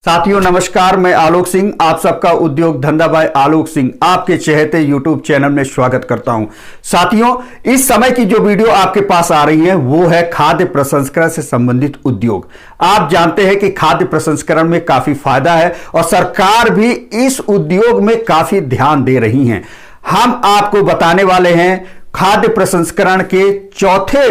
साथियों नमस्कार, मैं आलोक सिंह आप सबका उद्योग धंधा बाय आलोक सिंह आपके चहेते यूट्यूब चैनल में स्वागत करता हूं। साथियों, इस समय की जो वीडियो आपके पास आ रही है वो है खाद्य प्रसंस्करण से संबंधित उद्योग। आप जानते हैं कि खाद्य प्रसंस्करण में काफी फायदा है और सरकार भी इस उद्योग में काफी ध्यान दे रही है। हम आपको बताने वाले हैं खाद्य प्रसंस्करण के चौथे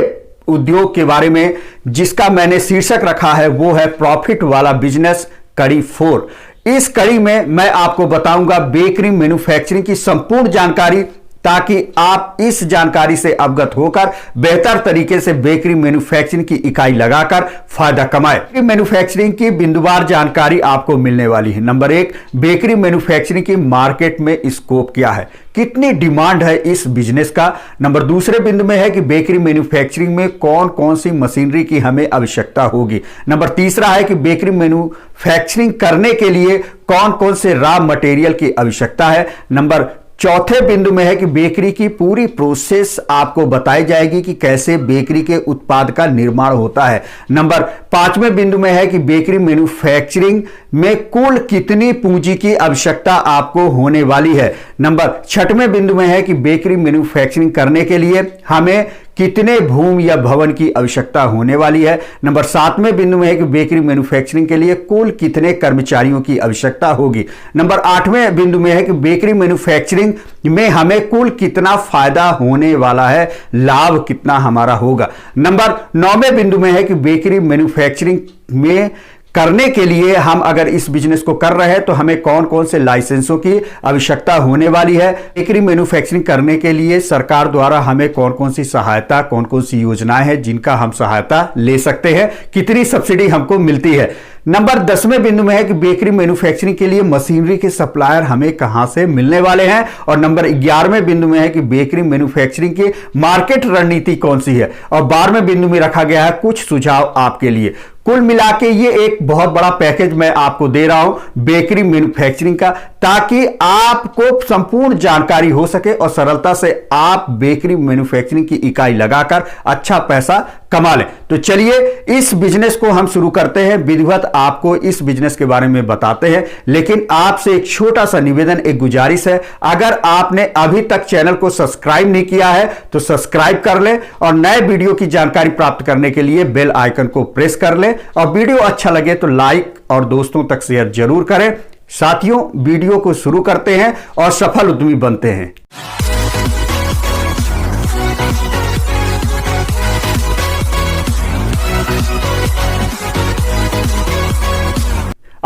उद्योग के बारे में, जिसका मैंने शीर्षक रखा है वो है प्रॉफिट वाला बिजनेस कड़ी 4। इस कड़ी में मैं आपको बताऊंगा बेकरी मैन्युफैक्चरिंग की संपूर्ण जानकारी, ताकि आप इस जानकारी से अवगत होकर बेहतर तरीके से बेकरी मैन्युफैक्चरिंग की इकाई लगाकर फायदा कमाए। मैन्युफैक्चरिंग की बिंदुवार जानकारी आपको मिलने वाली है। नंबर 1, बेकरी मैन्युफैक्चरिंग की मार्केट में स्कोप क्या है, कितनी डिमांड है इस बिजनेस का। नंबर दूसरे बिंदु में है कि बेकरी मैन्युफैक्चरिंग में कौन कौन सी मशीनरी की हमें आवश्यकता होगी। नंबर तीसरा है कि बेकरी मैन्युफैक्चरिंग करने के लिए कौन कौन से रॉ मटेरियल की आवश्यकता है। नंबर चौथे बिंदु में है कि बेकरी की पूरी प्रोसेस आपको बताई जाएगी कि कैसे बेकरी के उत्पाद का निर्माण होता है। नंबर 5वें बिंदु में है कि बेकरी मैन्युफैक्चरिंग में कुल कितनी पूंजी की आवश्यकता आपको होने वाली है। नंबर 6वें बिंदु में है कि बेकरी मैन्युफैक्चरिंग करने के लिए हमें कितने भूमि या भवन की आवश्यकता होने वाली है। नंबर 7वें बिंदु में है कि बेकरी मैन्युफैक्चरिंग के लिए कुल कितने कर्मचारियों की आवश्यकता होगी। नंबर 8वें बिंदु में है कि बेकरी मैन्युफैक्चरिंग में हमें कुल कितना फायदा होने वाला है, लाभ कितना हमारा होगा। नंबर 9वें बिंदु में है कि बेकरी मैन्युफैक्चरिंग में करने के लिए हम अगर इस बिजनेस को कर रहे हैं तो हमें कौन कौन से लाइसेंसों की आवश्यकता होने वाली है। बेकरी मैन्युफैक्चरिंग करने के लिए सरकार द्वारा हमें कौन कौन सी सहायता, कौन कौन सी योजनाएं हैं जिनका हम सहायता ले सकते हैं, कितनी सब्सिडी हमको मिलती है। नंबर 10वें बिंदु में है कि बेकरी मैन्युफैक्चरिंग के लिए मशीनरी के सप्लायर हमें कहां से मिलने वाले हैं। और नंबर 11वें बिंदु में है कि बेकरी मैन्युफैक्चरिंग की मार्केट रणनीति कौन सी है। और 12वें बिंदु में रखा गया है कुछ सुझाव आपके लिए। कुल मिला के ये एक बहुत बड़ा पैकेज मैं आपको दे रहा हूं बेकरी मैन्युफैक्चरिंग का, ताकि आपको संपूर्ण जानकारी हो सके और सरलता से आप बेकरी मैन्युफैक्चरिंग की इकाई लगाकर अच्छा पैसा कमा लें। तो चलिए इस बिजनेस को हम शुरू करते हैं। विधिवत आपको इस बिजनेस के बारे में बताते हैं, लेकिन आपसे एक छोटा सा निवेदन, एक गुजारिश है। अगर आपने अभी तक चैनल को सब्सक्राइब नहीं किया है तो सब्सक्राइब कर लें और नए वीडियो की जानकारी प्राप्त करने के लिए बेल आइकन को प्रेस कर लें। और वीडियो अच्छा लगे तो लाइक और दोस्तों तक शेयर जरूर करें। साथियों, वीडियो को शुरू करते हैं और सफल उद्यमी बनते हैं।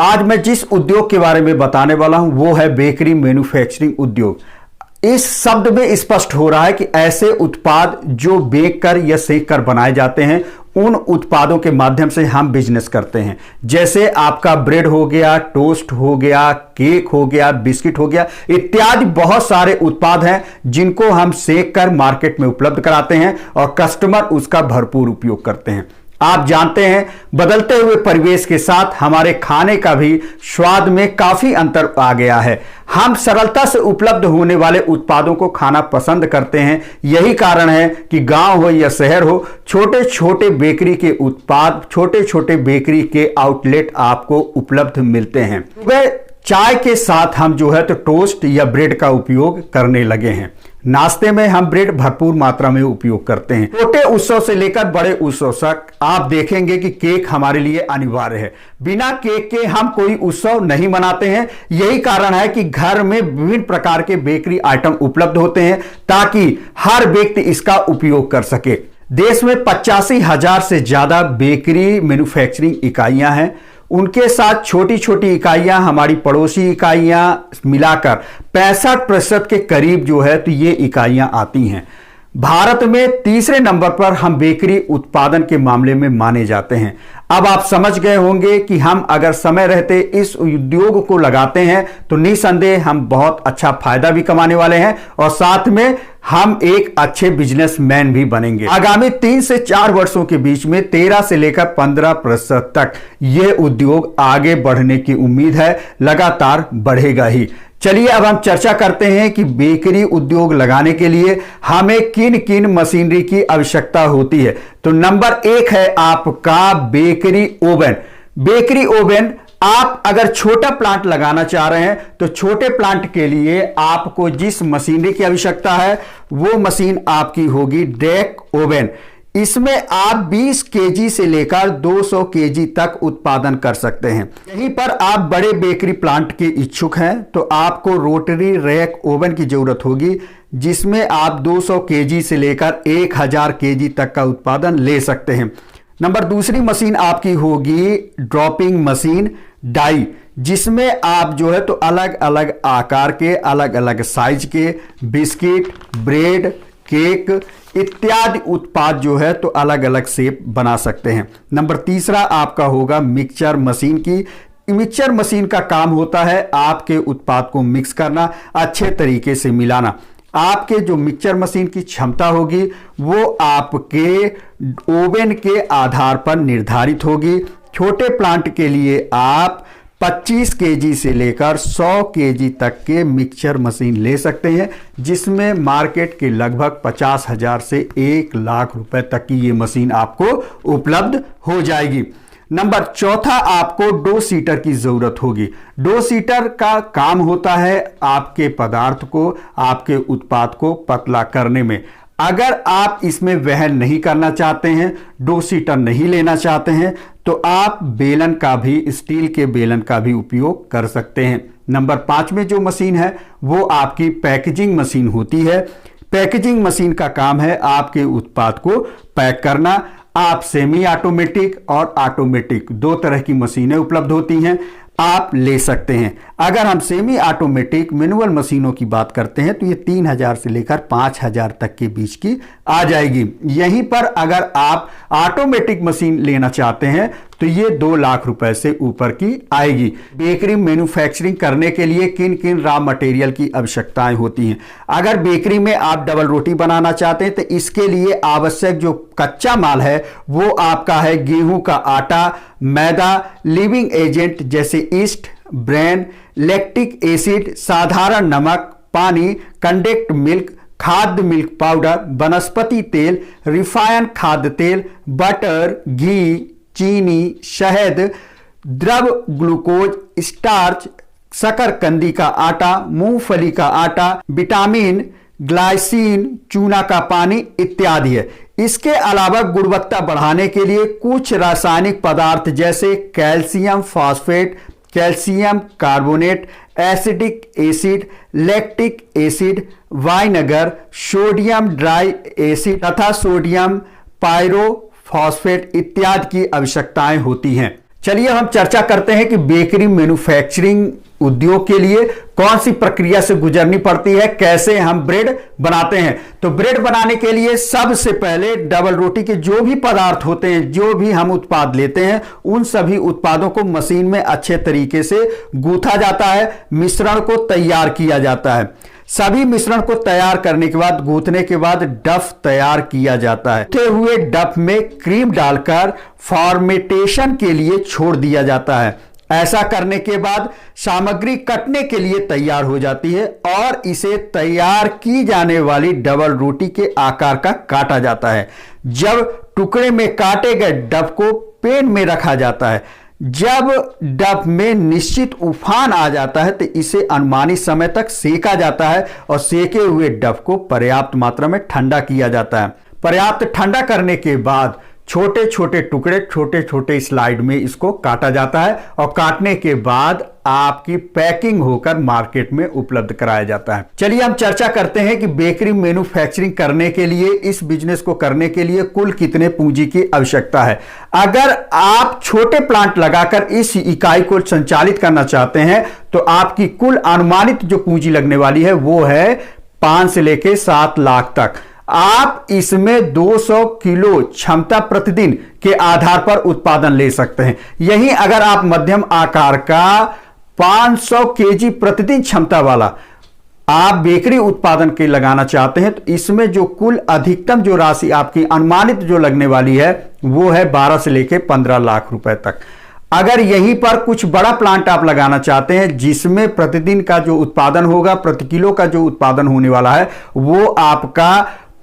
आज मैं जिस उद्योग के बारे में बताने वाला हूं वो है बेकरी मैन्युफैक्चरिंग उद्योग। इस शब्द में स्पष्ट हो रहा है कि ऐसे उत्पाद जो बेक कर या सेक कर बनाए जाते हैं, उन उत्पादों के माध्यम से हम बिजनेस करते हैं। जैसे आपका ब्रेड हो गया, टोस्ट हो गया, केक हो गया, बिस्किट हो गया, इत्यादि बहुत सारे उत्पाद हैं जिनको हम सेक कर मार्केट में उपलब्ध कराते हैं और कस्टमर उसका भरपूर उपयोग करते हैं। आप जानते हैं बदलते हुए परिवेश के साथ हमारे खाने का भी स्वाद में काफी अंतर आ गया है। हम सरलता से उपलब्ध होने वाले उत्पादों को खाना पसंद करते हैं। यही कारण है कि गांव हो या शहर हो, छोटे छोटे बेकरी के उत्पाद, छोटे छोटे बेकरी के आउटलेट आपको उपलब्ध मिलते हैं। वह चाय के साथ हम जो है तो टोस्ट या ब्रेड का उपयोग करने लगे हैं। नाश्ते में हम ब्रेड भरपूर मात्रा में उपयोग करते हैं। छोटे उत्सव से लेकर बड़े उत्सव तक आप देखेंगे कि केक हमारे लिए अनिवार्य है। बिना केक के हम कोई उत्सव नहीं मनाते हैं। यही कारण है कि घर में विभिन्न प्रकार के बेकरी आइटम उपलब्ध होते हैं ताकि हर व्यक्ति इसका उपयोग कर सके। देश में 85,000 से ज्यादा बेकरी मैन्युफैक्चरिंग इकाइयां हैं। उनके साथ छोटी छोटी इकाइयां, हमारी पड़ोसी इकाइयां मिलाकर 65% के करीब जो है तो ये इकाइयां आती हैं। भारत में तीसरे नंबर पर हम बेकरी उत्पादन के मामले में माने जाते हैं। अब आप समझ गए होंगे कि हम अगर समय रहते इस उद्योग को लगाते हैं तो निसंदेह हम बहुत अच्छा फायदा भी कमाने वाले हैं और साथ में हम एक अच्छे बिजनेसमैन भी बनेंगे। आगामी 3 से 4 वर्षों के बीच में 13 से लेकर 15% तक यह उद्योग आगे बढ़ने की उम्मीद है, लगातार बढ़ेगा ही। चलिए अब हम चर्चा करते हैं कि बेकरी उद्योग लगाने के लिए हमें किन किन मशीनरी की आवश्यकता होती है। तो नंबर 1 है आपका बेकरी ओवन। बेकरी ओवन आप अगर छोटा प्लांट लगाना चाह रहे हैं तो छोटे प्लांट के लिए आपको जिस मशीनरी की आवश्यकता है वो मशीन आपकी होगी डेक ओवन। इसमें आप 20 केजी से लेकर 200 केजी तक उत्पादन कर सकते हैं। यहीं पर आप बड़े बेकरी प्लांट के इच्छुक हैं तो आपको रोटरी रैक ओवन की जरूरत होगी, जिसमें आप 200 केजी से लेकर 1000 केजी तक का उत्पादन ले सकते हैं। नंबर दूसरी मशीन आपकी होगी ड्रॉपिंग मशीन डाई, जिसमें आप जो है तो अलग अलग आकार के, अलग अलग साइज के बिस्किट, ब्रेड, केक इत्यादि उत्पाद जो है तो अलग अलग शेप बना सकते हैं। नंबर तीसरा आपका होगा मिक्सचर मशीन की। मिक्सचर मशीन का काम होता है आपके उत्पाद को मिक्स करना, अच्छे तरीके से मिलाना। आपके जो मिक्सचर मशीन की क्षमता होगी वो आपके ओवन के आधार पर निर्धारित होगी। छोटे प्लांट के लिए आप 25 केजी से लेकर 100 केजी तक के मिक्सचर मशीन ले सकते हैं, जिसमें मार्केट के लगभग 50,000 से 1 लाख रुपए तक की ये मशीन आपको उपलब्ध हो जाएगी। नंबर चौथा आपको डो सीटर की जरूरत होगी। डो सीटर का काम होता है आपके पदार्थ को, आपके उत्पाद को पतला करने में। अगर आप इसमें वहन नहीं करना चाहते हैं, डो सीटर नहीं लेना चाहते हैं, तो आप बेलन का भी, स्टील के बेलन का भी उपयोग कर सकते हैं। नंबर 5 में जो मशीन है वो आपकी पैकेजिंग मशीन होती है। पैकेजिंग मशीन का काम है आपके उत्पाद को पैक करना। आप सेमी ऑटोमेटिक और ऑटोमेटिक 2 तरह की मशीनें उपलब्ध होती हैं, आप ले सकते हैं। अगर हम सेमी ऑटोमेटिक मैनुअल मशीनों की बात करते हैं तो ये 3000 से लेकर 5000 तक के बीच की आ जाएगी। यहीं पर अगर आप ऑटोमेटिक मशीन लेना चाहते हैं तो ये 2 लाख रुपए से ऊपर की आएगी। बेकरी मैन्युफैक्चरिंग करने के लिए किन किन रॉ मटेरियल की आवश्यकताएं होती हैं? अगर बेकरी में आप डबल रोटी बनाना चाहते हैं तो इसके लिए आवश्यक जो कच्चा माल है वो आपका है गेहूं का आटा, मैदा, लिविंग एजेंट जैसे ईस्ट, ब्रेन, लैक्टिक एसिड, साधारण नमक, पानी, कंडेक्ट मिल्क, खाद्य मिल्क पाउडर, वनस्पति तेल, रिफाइन खाद्य तेल, बटर, घी, चीनी, शहद, द्रव ग्लूकोज, स्टार्च, शकरकंदी का आटा, मूंगफली का आटा, विटामिन, ग्लाइसिन, चूना का पानी इत्यादि है। इसके अलावा गुणवत्ता बढ़ाने के लिए कुछ रासायनिक पदार्थ जैसे calcium phosphate, calcium carbonate, acidic acid, lactic acid, vinegar, sodium dry acid तथा सोडियम पायरोफॉस्फेट इत्यादि की आवश्यकताएं होती हैं। चलिए हम चर्चा करते हैं कि बेकरी मैन्युफैक्चरिंग उद्योग के लिए कौन सी प्रक्रिया से गुजरनी पड़ती है, कैसे हम ब्रेड बनाते हैं। तो ब्रेड बनाने के लिए सबसे पहले डबल रोटी के जो भी पदार्थ होते हैं, जो भी हम उत्पाद लेते हैं, उन सभी उत्पादों को मशीन में अच्छे तरीके से गूंथा जाता है, मिश्रण को तैयार किया जाता है। सभी मिश्रण को तैयार करने के बाद, गूंथने के बाद डफ तैयार किया जाता है। गूंथे हुए डफ में क्रीम डालकर फॉर्मेटेशन के लिए छोड़ दिया जाता है। ऐसा करने के बाद सामग्री कटने के लिए तैयार हो जाती है और इसे तैयार की जाने वाली डबल रोटी के आकार का काटा जाता है। जब टुकड़े में काटे गए डफ को पैन में रखा जाता है। जब डफ में निश्चित उफान आ जाता है तो इसे अनुमानित समय तक सेका जाता है और सेके हुए डफ को पर्याप्त मात्रा में ठंडा किया जाता है। पर्याप्त ठंडा करने के बाद छोटे छोटे टुकड़े, छोटे छोटे स्लाइड में इसको काटा जाता है और काटने के बाद आपकी पैकिंग होकर मार्केट में उपलब्ध कराया जाता है। चलिए हम चर्चा करते हैं कि बेकरी मैन्युफैक्चरिंग करने के लिए, इस बिजनेस को करने के लिए कुल कितने पूंजी की आवश्यकता है। अगर आप छोटे प्लांट लगाकर इस इकाई को संचालित करना चाहते हैं तो आपकी कुल अनुमानित जो पूंजी लगने वाली है वो है 5 से लेकर 7 लाख तक। आप इसमें 200 किलो क्षमता प्रतिदिन के आधार पर उत्पादन ले सकते हैं। यहीं अगर आप मध्यम आकार का 500 केजी प्रतिदिन क्षमता वाला आप बेकरी उत्पादन के लगाना चाहते हैं तो इसमें जो कुल अधिकतम जो राशि आपकी अनुमानित जो लगने वाली है वो है 12 से लेकर 15 लाख रुपए तक। अगर यहीं पर कुछ बड़ा प्लांट आप लगाना चाहते हैं जिसमें प्रतिदिन का जो उत्पादन होगा, प्रति किलो का जो उत्पादन होने वाला है वो आपका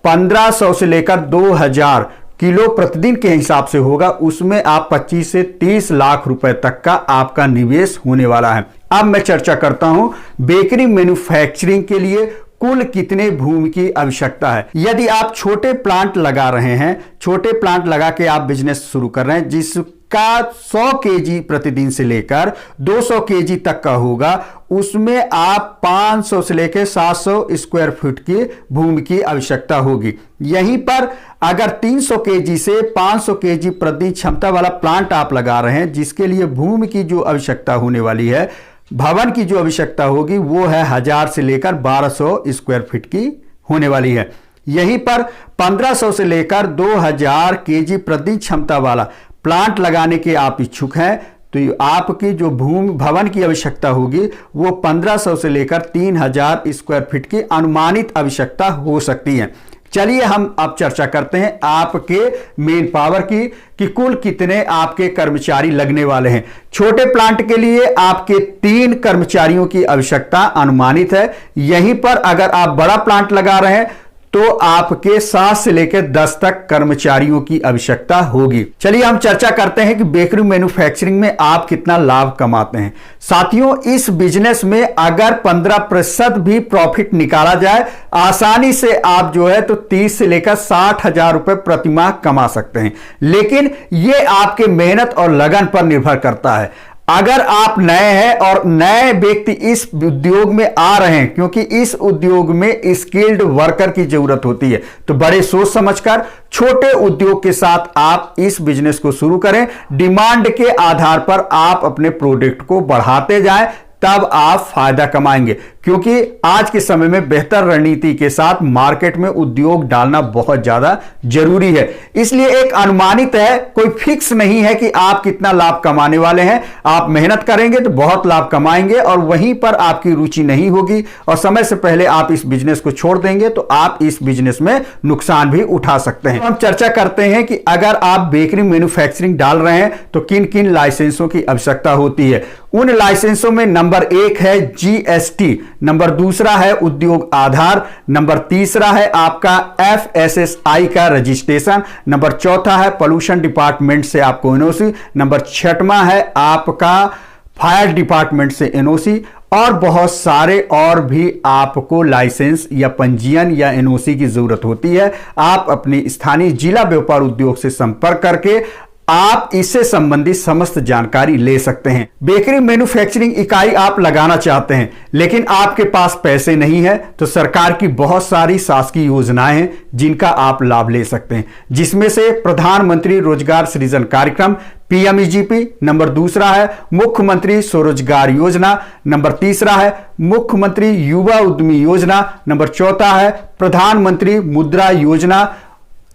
1500 से लेकर 2000 किलो प्रतिदिन के हिसाब से होगा, उसमें आप 25 से 30 लाख रुपए तक का आपका निवेश होने वाला है। अब मैं चर्चा करता हूं बेकरी मैन्युफैक्चरिंग के लिए कुल कितने भूमि की आवश्यकता है। यदि आप छोटे प्लांट लगा रहे हैं, छोटे प्लांट लगा के आप बिजनेस शुरू कर रहे हैं जिसका 100 केजी प्रतिदिन से लेकर 200 केजी तक का होगा, उसमें आप 500 से लेकर 700 स्क्वायर फीट की भूमि की आवश्यकता होगी। यहीं पर अगर 300 केजी से 500 केजी प्रतिदिन क्षमता वाला प्लांट आप लगा रहे हैं, जिसके लिए भूमि की जो आवश्यकता होने वाली है, भवन की जो आवश्यकता होगी वो है 1000 से लेकर 1200 स्क्वायर फीट की होने वाली है। यहीं पर 1500 से लेकर 2000 केजी प्रतिदिन क्षमता वाला प्लांट लगाने के आप इच्छुक हैं, तो आपकी जो भूमि भवन की आवश्यकता होगी वो 1500 से लेकर 3000 स्क्वायर फीट की अनुमानित आवश्यकता हो सकती है। चलिए हम अब चर्चा करते हैं आपके मेन पावर की कि कुल कितने आपके कर्मचारी लगने वाले हैं। छोटे प्लांट के लिए आपके 3 कर्मचारियों की आवश्यकता अनुमानित है। यहीं पर अगर आप बड़ा प्लांट लगा रहे हैं तो आपके 7 से लेकर 10 तक कर्मचारियों की आवश्यकता होगी। चलिए हम चर्चा करते हैं कि बेकरी मैन्युफैक्चरिंग में आप कितना लाभ कमाते हैं। साथियों, इस बिजनेस में अगर 15% भी प्रॉफिट निकाला जाए, आसानी से आप जो है तो 30 से लेकर 60,000 रुपए प्रति माह कमा सकते हैं। लेकिन यह आपके मेहनत और लगन पर निर्भर करता है। अगर आप नए हैं और नए व्यक्ति इस उद्योग में आ रहे हैं, क्योंकि इस उद्योग में स्किल्ड वर्कर की जरूरत होती है, तो बड़े सोच समझकर छोटे उद्योग के साथ आप इस बिजनेस को शुरू करें। डिमांड के आधार पर आप अपने प्रोडक्ट को बढ़ाते जाएं, तब आप फायदा कमाएंगे। क्योंकि आज के समय में बेहतर रणनीति के साथ मार्केट में उद्योग डालना बहुत ज्यादा जरूरी है। इसलिए एक अनुमानित है, कोई फिक्स नहीं है कि आप कितना लाभ कमाने वाले हैं। आप मेहनत करेंगे तो बहुत लाभ कमाएंगे, और वहीं पर आपकी रुचि नहीं होगी और समय से पहले आप इस बिजनेस को छोड़ देंगे तो आप इस बिजनेस में नुकसान भी उठा सकते हैं। हम चर्चा करते हैं कि अगर आप बेकरी मैन्युफैक्चरिंग डाल रहे हैं तो किन किन लाइसेंसों की आवश्यकता होती है। उन लाइसेंसों में नंबर 1 है GST, नंबर 2 है उद्योग आधार, नंबर 3 है आपका FSSAI का रजिस्ट्रेशन, नंबर 4 है पोल्यूशन डिपार्टमेंट से आपको NOC, नंबर 6 है आपका फायर डिपार्टमेंट से NOC, और बहुत सारे और भी आपको लाइसेंस या पंजीयन या NOC की जरूरत होती है। आप अपनी स्थानीय जिला व्यापार उद्योग से संपर्क करके आप इससे संबंधित समस्त जानकारी ले सकते हैं। बेकरी मैन्युफैक्चरिंग इकाई आप लगाना चाहते हैं लेकिन आपके पास पैसे नहीं है, तो सरकार की बहुत सारी शासकीय योजनाएं हैं जिनका आप लाभ ले सकते हैं, जिसमें से प्रधानमंत्री रोजगार सृजन कार्यक्रम PMEGP, नंबर 2 है मुख्यमंत्री स्वरोजगार योजना, नंबर 3 है मुख्यमंत्री युवा उद्यमी योजना, नंबर 4 है प्रधानमंत्री मुद्रा योजना।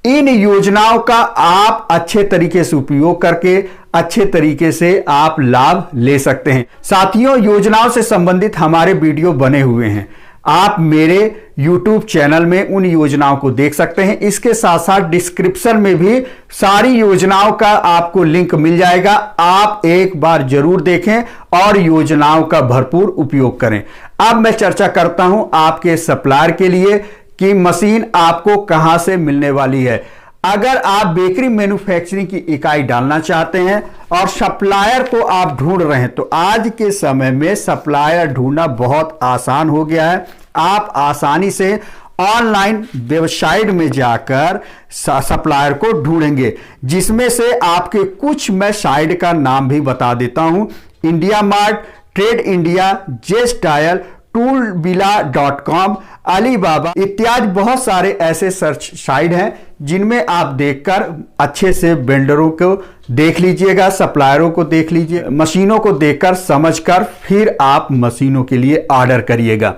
इन योजनाओं का आप अच्छे तरीके से उपयोग करके अच्छे तरीके से आप लाभ ले सकते हैं। साथियों, योजनाओं से संबंधित हमारे वीडियो बने हुए हैं, आप मेरे YouTube चैनल में उन योजनाओं को देख सकते हैं। इसके साथ साथ डिस्क्रिप्शन में भी सारी योजनाओं का आपको लिंक मिल जाएगा। आप एक बार जरूर देखें और योजनाओं का भरपूर उपयोग करें। अब मैं चर्चा करता हूं आपके सप्लायर के लिए कि मशीन आपको कहां से मिलने वाली है। अगर आप बेकरी मैन्युफैक्चरिंग की इकाई डालना चाहते हैं और सप्लायर को आप ढूंढ रहे हैं, तो आज के समय में सप्लायर ढूंढना बहुत आसान हो गया है। आप आसानी से ऑनलाइन वेबसाइट में जाकर सप्लायर को ढूंढेंगे, जिसमें से आपके कुछ मैं साइट का नाम भी बता देता हूं। इंडिया मार्ट, ट्रेड इंडिया, जेस्टाइल, toolbila.com, अलीबाबा इत्यादि बहुत सारे ऐसे सर्च साइट हैं जिनमें आप देखकर अच्छे से वेंडरों को देख लीजिएगा, सप्लायरों को देख लीजिए, मशीनों को देखकर समझकर फिर आप मशीनों के लिए ऑर्डर करिएगा।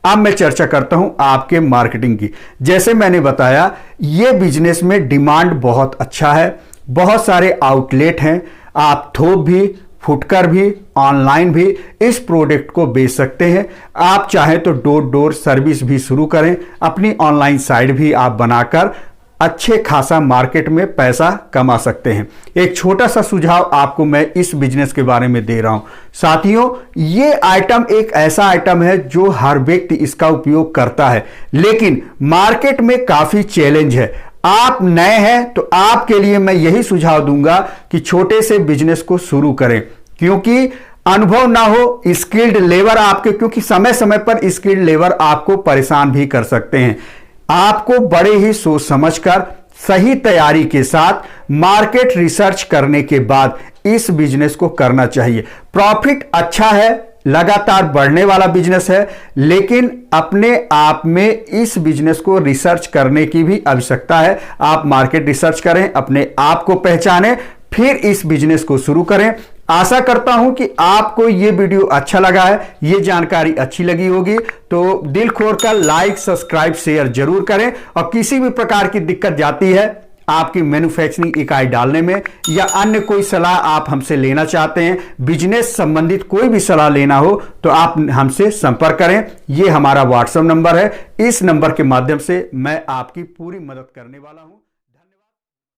अब मैं चर्चा करता हूं आपके मार्केटिंग की। जैसे मैंने बताया, यह बिजनेस में डिमांड बहुत अच्छा है, बहुत सारे आउटलेट हैं, आप थोक भी फुटकर भी ऑनलाइन भी इस प्रोडक्ट को बेच सकते हैं। आप चाहें तो डोर डोर सर्विस भी शुरू करें, अपनी ऑनलाइन साइट भी आप बनाकर अच्छे खासा मार्केट में पैसा कमा सकते हैं। एक छोटा सा सुझाव आपको मैं इस बिजनेस के बारे में दे रहा हूं। साथियों, ये आइटम एक ऐसा आइटम है जो हर व्यक्ति इसका उपयोग करता है, लेकिन मार्केट में काफी चैलेंज है। आप नए हैं तो आपके लिए मैं यही सुझाव दूंगा कि छोटे से बिजनेस को शुरू करें, क्योंकि अनुभव ना हो, स्किल्ड लेबर आपके, क्योंकि समय समय पर स्किल्ड लेबर आपको परेशान भी कर सकते हैं। आपको बड़े ही सोच समझकर सही तैयारी के साथ मार्केट रिसर्च करने के बाद इस बिजनेस को करना चाहिए। प्रॉफिट अच्छा है, लगातार बढ़ने वाला बिजनेस है, लेकिन अपने आप में इस बिजनेस को रिसर्च करने की भी आवश्यकता है। आप मार्केट रिसर्च करें, अपने आप को पहचानें, फिर इस बिजनेस को शुरू करें। आशा करता हूं कि आपको यह वीडियो अच्छा लगा है, यह जानकारी अच्छी लगी होगी, तो दिल खोलकर लाइक, सब्सक्राइब, शेयर जरूर करें। और किसी भी प्रकार की दिक्कत जाती है आपकी मैन्युफैक्चरिंग इकाई डालने में, या अन्य कोई सलाह आप हमसे लेना चाहते हैं, बिजनेस संबंधित कोई भी सलाह लेना हो, तो आप हमसे संपर्क करें। यह हमारा व्हाट्सएप नंबर है, इस नंबर के माध्यम से मैं आपकी पूरी मदद करने वाला हूं।